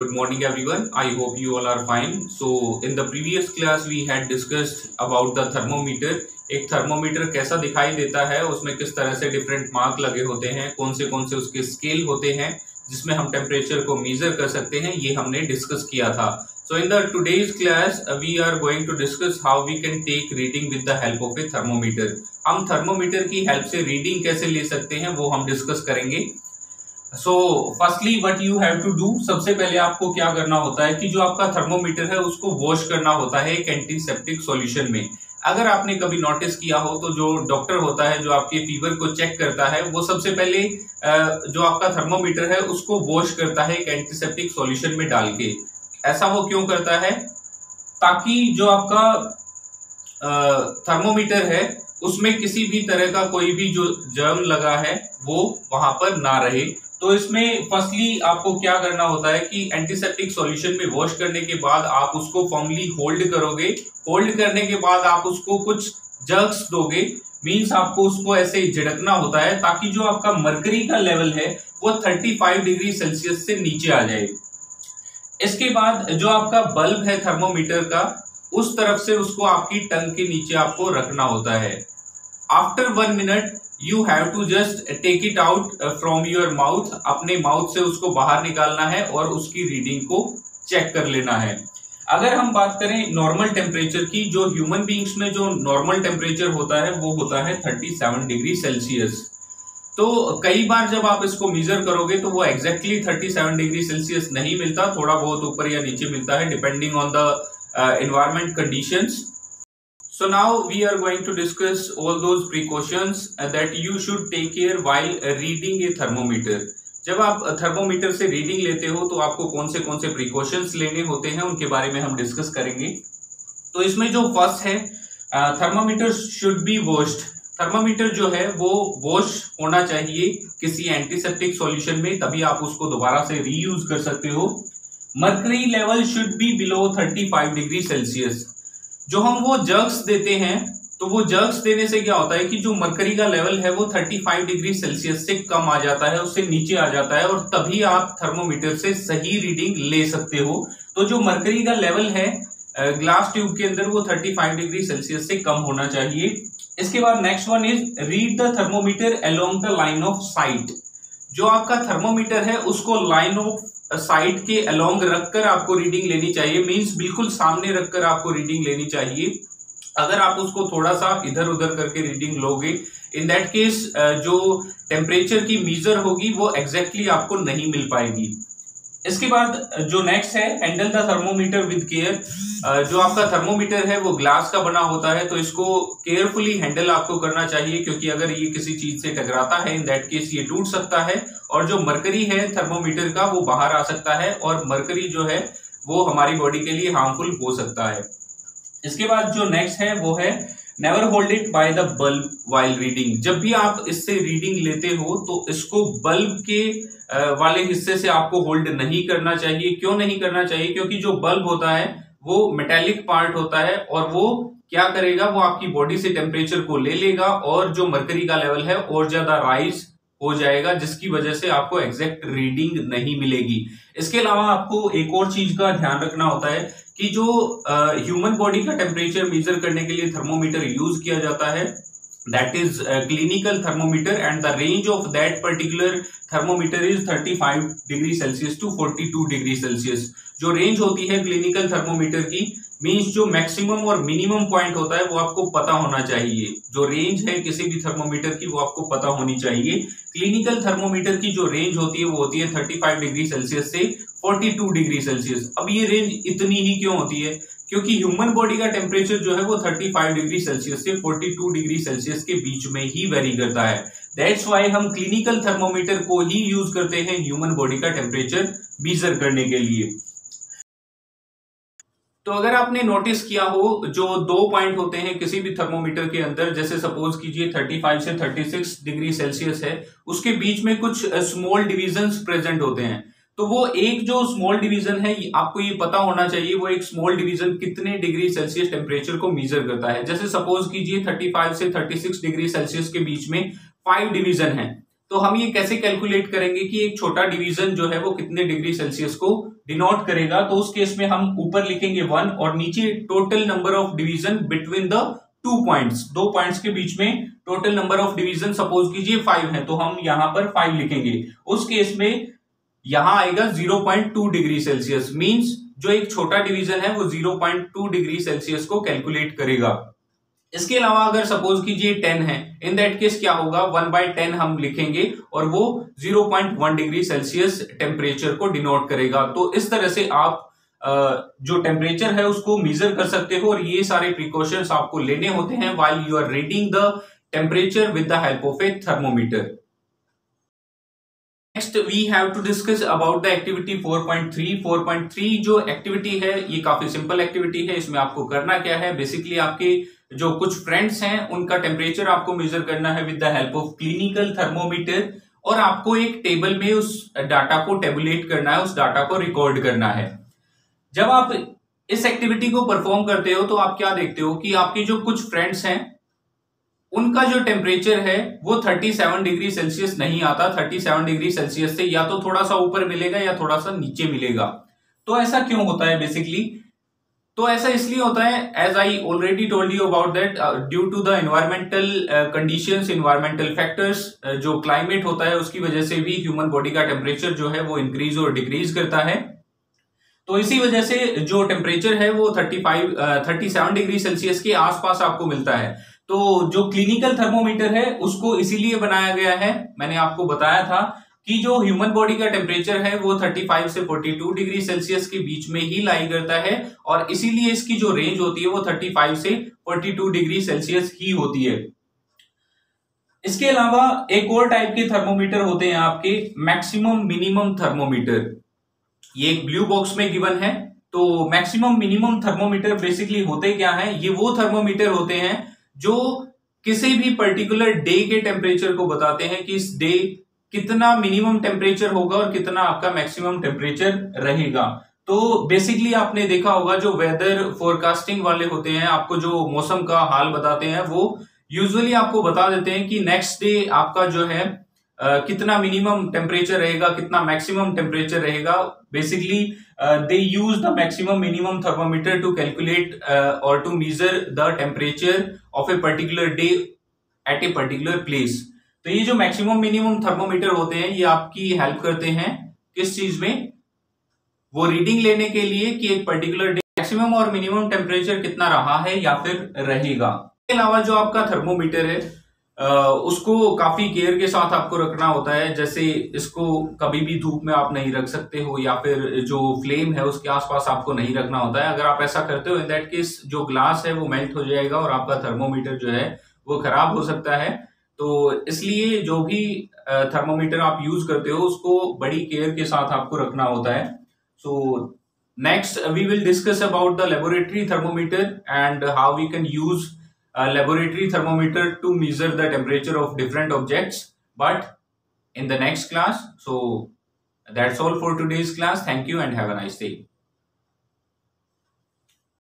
Good morning, everyone. I hope you all are fine. So, in the previous class, we had discussed about the thermometer. एक thermometer कैसा दिखाई देता है, उसमें किस तरह से डिफरेंट मार्क लगे होते हैं, कौन से उसके स्केल होते हैं जिसमें हम टेम्परेचर को मेजर कर सकते हैं, ये हमने डिस्कस किया था. So, in the today's class, we are going to discuss how we can take reading with the help of a thermometer. हम थर्मोमीटर की हेल्प से रीडिंग कैसे ले सकते हैं, वो हम डिस्कस करेंगे. So firstly what you have to do, सबसे पहले आपको क्या करना होता है कि जो आपका थर्मोमीटर है उसको वॉश करना होता है एक एंटीसेप्टिक सॉल्यूशन में. अगर आपने कभी नोटिस किया हो तो जो डॉक्टर होता है जो आपके फीवर को चेक करता है वो सबसे पहले जो आपका थर्मोमीटर है उसको वॉश करता है एक एंटीसेप्टिक सॉल्यूशन में डाल के. ऐसा वो क्यों करता है? ताकि जो आपका थर्मोमीटर है उसमें किसी भी तरह का कोई भी जो जर्म लगा है वो वहां पर ना रहे. तो इसमें फर्स्टली आपको क्या करना होता है कि एंटीसेप्टिक सॉल्यूशन में वॉश करने के बाद आप उसको फर्मली होल्ड करोगे. होल्ड करने के बाद आप उसको कुछ जर्क्स दोगे, मींस आपको उसको ऐसे झिड़कना होता है ताकि जो आपका मरकरी का लेवल है वो 35 डिग्री सेल्सियस से नीचे आ जाए. इसके बाद जो आपका बल्ब है थर्मोमीटर का, उस तरफ से उसको आपकी टंग के नीचे आपको रखना होता है. After 1 minute you have to just take it out from your mouth. अपने माउथ से उसको बाहर निकालना है और उसकी रीडिंग को चेक कर लेना है. अगर हम बात करें नॉर्मल टेम्परेचर की, जो ह्यूमन बींग्स में जो नॉर्मल टेम्परेचर होता है वो होता है 37 डिग्री सेल्सियस. तो कई बार जब आप इसको मेजर करोगे तो वो एग्जैक्टली 37 डिग्री सेल्सियस नहीं मिलता, थोड़ा बहुत ऊपर या नीचे मिलता है depending on the environment conditions. So now we are going to discuss all those precautions that you should take care while reading a thermometer. जब आप थर्मोमीटर से रीडिंग लेते हो तो आपको कौन से प्रिकॉशंस लेने होते हैं उनके बारे में हम डिस्कस करेंगे. तो इसमें जो फर्स्ट है, thermometer should be washed. Thermometer जो है वो वॉश होना चाहिए किसी एंटीसेप्टिक सॉल्यूशन में, तभी आप उसको दोबारा से रीयूज कर सकते हो. Mercury level should be below 35 degree Celsius. जो हम वो जर्क्स देते हैं तो वो जर्क्स देने से क्या होता है कि जो मर्करी का लेवल है वो 35 डिग्री सेल्सियस से कम आ जाता है, उससे नीचे आ जाता है, और तभी आप थर्मोमीटर से सही रीडिंग ले सकते हो. तो जो मर्करी का लेवल है ग्लास ट्यूब के अंदर वो 35 डिग्री सेल्सियस से कम होना चाहिए. इसके बाद next one is read the thermometer along the line of site. जो आपका थर्मोमीटर है उसको लाइन ऑफ साइड के अलोंग रखकर आपको रीडिंग लेनी चाहिए, मींस बिल्कुल सामने रखकर आपको रीडिंग लेनी चाहिए. अगर आप उसको थोड़ा सा इधर उधर करके रीडिंग लोगे, इन दैट केस जो टेम्परेचर की मीजर होगी वो एग्जैक्टली आपको नहीं मिल पाएगी. इसके बाद जो नेक्स्ट है, handle the thermometer with care. जो आपका थर्मोमीटर है वो ग्लास का बना होता है, तो इसको केयरफुली हैंडल आपको करना चाहिए, क्योंकि अगर ये किसी चीज से टकराता है इन दैट केस ये टूट सकता है, और जो मरकरी है थर्मोमीटर का वो बाहर आ सकता है, और मरकरी जो है वो हमारी बॉडी के लिए हार्मफुल हो सकता है. इसके बाद जो नेक्स्ट है वो है never hold it by the bulb while reading. जब भी आप इससे रीडिंग लेते हो तो इसको बल्ब के वाले हिस्से से आपको होल्ड नहीं करना चाहिए. क्यों नहीं करना चाहिए? क्योंकि जो बल्ब होता है वो मेटेलिक पार्ट होता है, और वो क्या करेगा, वो आपकी बॉडी से टेम्परेचर को ले लेगा और जो मरकरी का लेवल है और ज्यादा राइज हो जाएगा, जिसकी वजह से आपको एग्जैक्ट रीडिंग नहीं मिलेगी. इसके अलावा आपको एक और चीज का ध्यान रखना होता है कि जो ह्यूमन बॉडी का टेम्परेचर मेजर करने के लिए थर्मोमीटर यूज किया जाता है, that is clinical thermometer, and the range of that particular thermometer is 35 degree Celsius to 42 degree Celsius. जो रेंज होती है क्लिनिकल थर्मोमीटर की, मींस जो मैक्सिमम और मिनिमम पॉइंट होता है वो आपको पता होना चाहिए. जो रेंज है किसी भी थर्मोमीटर की वो आपको पता होनी चाहिए. क्लिनिकल थर्मोमीटर की जो रेंज होती है वो होती है 35 डिग्री सेल्सियस से 42 डिग्री सेल्सियस. अब ये रेंज इतनी ही क्यों होती है? क्योंकि ह्यूमन बॉडी का टेम्परेचर जो है वो 35 डिग्री सेल्सियस से 42 डिग्री सेल्सियस के बीच में ही वेरी करता है. दैट्स व्हाई हम क्लिनिकल थर्मोमीटर को ही यूज करते हैं ह्यूमन बॉडी का टेम्परेचर मेजर करने के लिए. तो अगर आपने नोटिस किया हो, जो 2 पॉइंट होते हैं किसी भी थर्मोमीटर के अंदर, जैसे सपोज कीजिए 35 से 36 डिग्री सेल्सियस है, उसके बीच में कुछ स्मॉल डिविजन्स प्रेजेंट होते हैं. तो वो एक जो स्मॉल डिवीजन है, आपको ये पता होना चाहिए वो एक स्मॉल डिवीजन कितने डिग्री सेल्सियस टेम्परेचर को मेजर करता है. जैसे सपोज कीजिए 35 से 36 डिग्री सेल्सियस के बीच में 5 डिवीजन है, तो हम ये कैसे कैलकुलेट करेंगे कि एक छोटा डिवीजन जो है वो कितने डिग्री सेल्सियस को डिनोट करेगा। तो उस केस में हम ऊपर लिखेंगे 1 और नीचे total number of division between the 2 points, 2 points के बीच में total number of division suppose कीजिए 5 है, तो हम यहां पर 5 लिखेंगे। उस केस में यहां आएगा 0.2 डिग्री सेल्सियस, मींस जो एक छोटा डिवीजन है वो 0.2 डिग्री सेल्सियस को कैलकुलेट करेगा। इसके अलावा अगर सपोज कीजिए 10 है, इन दैट केस क्या होगा, 1/10 हम लिखेंगे और वो 0.1 डिग्री सेल्सियस टेम्परेचर को डिनोट करेगा। तो इस तरह से आप जो टेम्परेचर है उसको मेजर कर सकते हो और ये सारे प्रिकॉशंस आपको लेने होते हैं while you are reading the temperature with the help of a thermometer. Next we have to discuss about the activity 4.3। 4.3 जो एक्टिविटी है ये काफी सिंपल एक्टिविटी है। इसमें आपको करना क्या है, बेसिकली आपके जो कुछ फ्रेंड्स हैं उनका टेम्परेचर आपको मेजर करना है with the help of clinical thermometer और आपको एक टेबल में उस डाटा को टेबुलेट करना है, उस डाटा को रिकॉर्ड करना है। जब आप इस एक्टिविटी को परफॉर्म करते हो तो आप क्या देखते हो कि आपके जो कुछ फ्रेंड्स हैं उनका जो टेम्परेचर है वो 37 डिग्री सेल्सियस नहीं आता। 37 डिग्री सेल्सियस से या तो थोड़ा सा ऊपर मिलेगा या थोड़ा सा नीचे मिलेगा। तो ऐसा क्यों होता है बेसिकली, तो ऐसा इसलिए होता है, as I already told you about that, due to the environmental conditions, environmental factors, जो क्लाइमेट होता है उसकी वजह से भी ह्यूमन बॉडी का टेम्परेचर जो है वो इंक्रीज और डिक्रीज करता है। तो इसी वजह से जो टेम्परेचर है वो 37 डिग्री सेल्सियस के आसपास आपको मिलता है। तो जो क्लिनिकल थर्मोमीटर है उसको इसीलिए बनाया गया है, मैंने आपको बताया था कि जो ह्यूमन बॉडी का टेम्परेचर है वो 35 से 42 डिग्री सेल्सियस के बीच में ही लाई करता है और इसीलिए इसकी जो रेंज होती है वो 35 से 42 डिग्री सेल्सियस ही होती है। इसके अलावा एक और टाइप के थर्मोमीटर होते हैं आपके मैक्सिमम मिनिमम थर्मोमीटर। ये एक ब्लू बॉक्स में गिवन है। तो मैक्सिमम मिनिमम थर्मोमीटर बेसिकली होते क्या है, ये वो थर्मोमीटर होते हैं जो किसी भी पर्टिकुलर डे के टेम्परेचर को बताते हैं कि इस डे कितना मिनिमम टेम्परेचर होगा और कितना आपका मैक्सिमम टेम्परेचर रहेगा। तो बेसिकली आपने देखा होगा जो वेदर फोरकास्टिंग वाले होते हैं, आपको जो मौसम का हाल बताते हैं, वो यूजुअली आपको बता देते हैं कि नेक्स्ट डे आपका जो है कितना मिनिमम टेम्परेचर रहेगा, कितना मैक्सिमम टेम्परेचर रहेगा। Basically they use the maximum minimum thermometer to calculate और to measure the temperature of a particular day at a particular place. तो ये जो मैक्सिमम मिनिमम थर्मोमीटर होते हैं ये आपकी हेल्प करते हैं किस चीज में, वो रीडिंग लेने के लिए कि एक पर्टिकुलर डे मैक्सिमम और मिनिमम टेम्परेचर कितना रहा है या फिर रहेगा। इसके अलावा जो आपका थर्मोमीटर है उसको काफी केयर के साथ आपको रखना होता है। जैसे इसको कभी भी धूप में आप नहीं रख सकते हो या फिर जो फ्लेम है उसके आसपास आपको नहीं रखना होता है। अगर आप ऐसा करते हो इन दैट केस जो ग्लास है वो मेल्ट हो जाएगा और आपका थर्मोमीटर जो है वो खराब हो सकता है। तो इसलिए जो भी थर्मोमीटर आप यूज करते हो उसको बड़ी केयर के साथ आपको रखना होता है। So next we will discuss about the laboratory thermometer and how we can use a laboratory thermometer to measure the temperature of different objects, but in the next class. So that's all for today's class. Thank you and have a nice day.